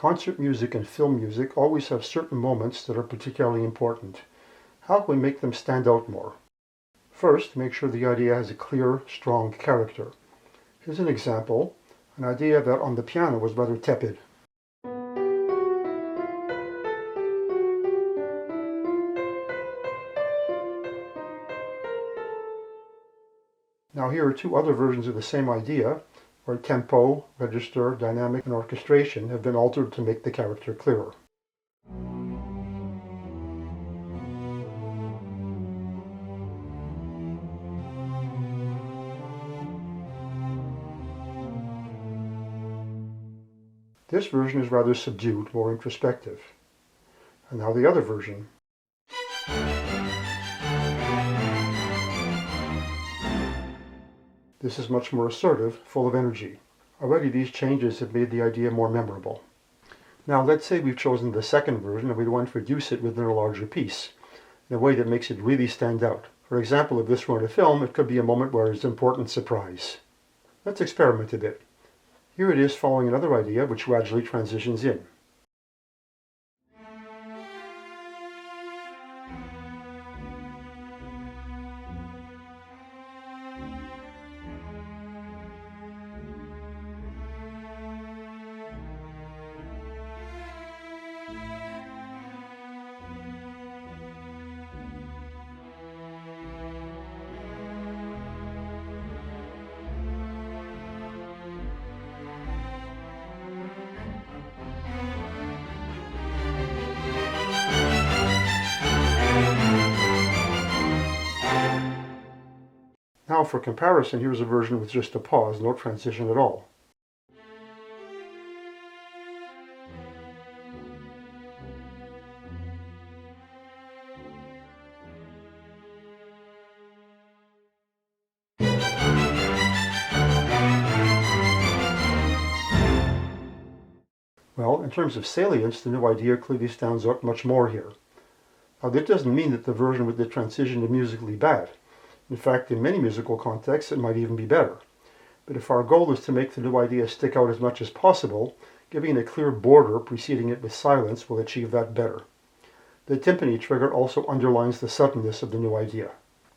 Concert music and film music always have certain moments that are particularly important. How can we make them stand out more? First, make sure the idea has a clear, strong character. Here's an example, an idea that on the piano was rather tepid. Now here are two other versions of the same idea, where tempo, register, dynamic, and orchestration have been altered to make the character clearer. This version is rather subdued, more introspective. And now the other version. This is much more assertive, full of energy. Already these changes have made the idea more memorable. Now let's say we've chosen the second version and we want to reduce it within a larger piece, in a way that makes it really stand out. For example, if this were in a film, it could be a moment where it's an important surprise. Let's experiment a bit. Here it is following another idea which gradually transitions in. Now for comparison, here's a version with just a pause, no transition at all. Well, in terms of salience, the new idea clearly stands out much more here. Now, that doesn't mean that the version with the transition is musically bad. In fact, in many musical contexts, it might even be better. But if our goal is to make the new idea stick out as much as possible, giving it a clear border preceding it with silence will achieve that better. The timpani trigger also underlines the suddenness of the new idea.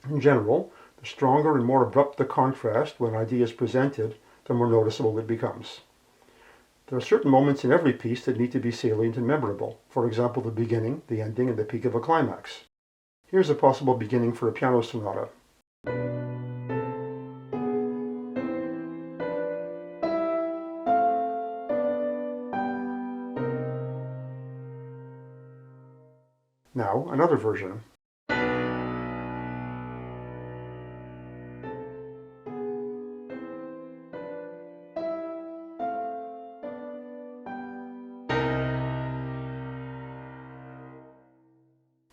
In general, the stronger and more abrupt the contrast when an idea is presented, the more noticeable it becomes. There are certain moments in every piece that need to be salient and memorable. For example, the beginning, the ending, and the peak of a climax. Here's a possible beginning for a piano sonata. Now, another version.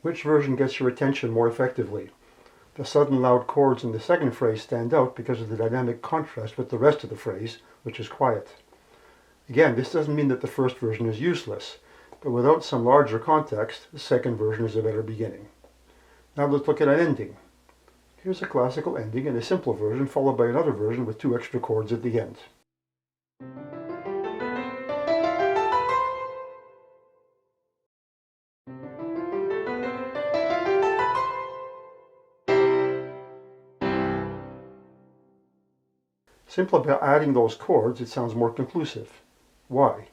Which version gets your attention more effectively? The sudden loud chords in the second phrase stand out because of the dynamic contrast with the rest of the phrase, which is quiet. Again, this doesn't mean that the first version is useless, but without some larger context, the second version is a better beginning. Now let's look at an ending. Here's a classical ending in a simple version followed by another version with 2 extra chords at the end. Simply by adding those chords, it sounds more conclusive. Why?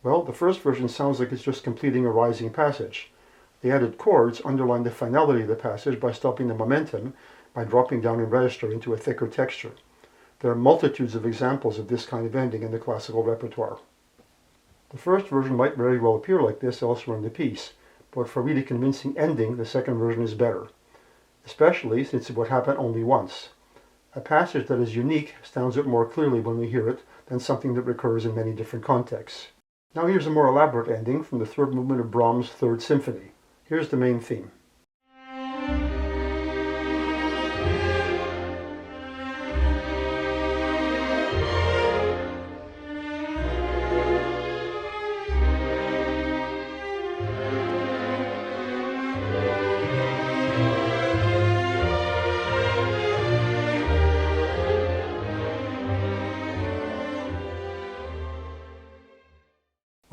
Well, the first version sounds like it's just completing a rising passage. The added chords underline the finality of the passage by stopping the momentum by dropping down in register into a thicker texture. There are multitudes of examples of this kind of ending in the classical repertoire. The first version might very well appear like this elsewhere in the piece, but for really convincing ending, the second version is better, especially since it would happen only once. A passage that is unique stands out more clearly when we hear it than something that recurs in many different contexts. Now here's a more elaborate ending from the third movement of Brahms' Third Symphony. Here's the main theme.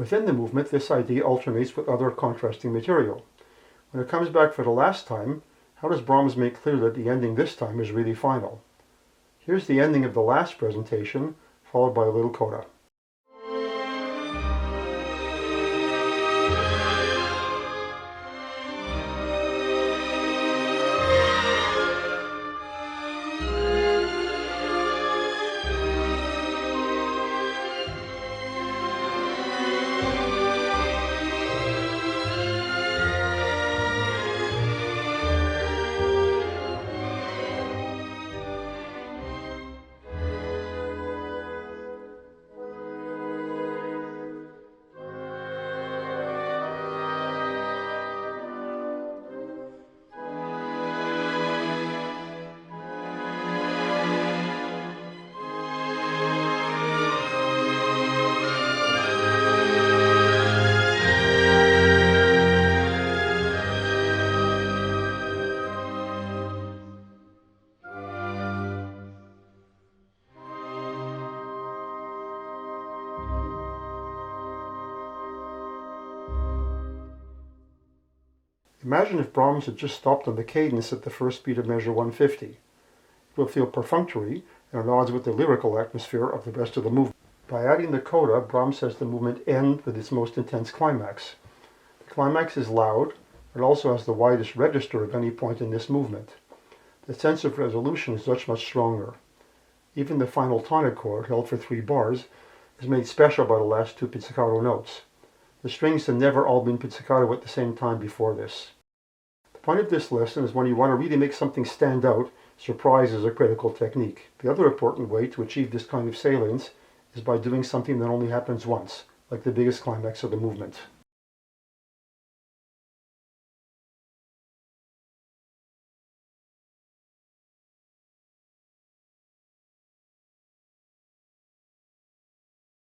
Within the movement, this idea alternates with other contrasting material. When it comes back for the last time, how does Brahms make clear that the ending this time is really final? Here's the ending of the last presentation, followed by a little coda. Imagine if Brahms had just stopped on the cadence at the first beat of measure 150. It will feel perfunctory and at odds with the lyrical atmosphere of the rest of the movement. By adding the coda, Brahms has the movement end with its most intense climax. The climax is loud, but also has the widest register of any point in this movement. The sense of resolution is much stronger. Even the final tonic chord, held for 3 bars, is made special by the last 2 pizzicato notes. The strings have never all been pizzicato at the same time before this. The point of this lesson is when you want to really make something stand out, surprise is a critical technique. The other important way to achieve this kind of salience is by doing something that only happens once, like the biggest climax of the movement.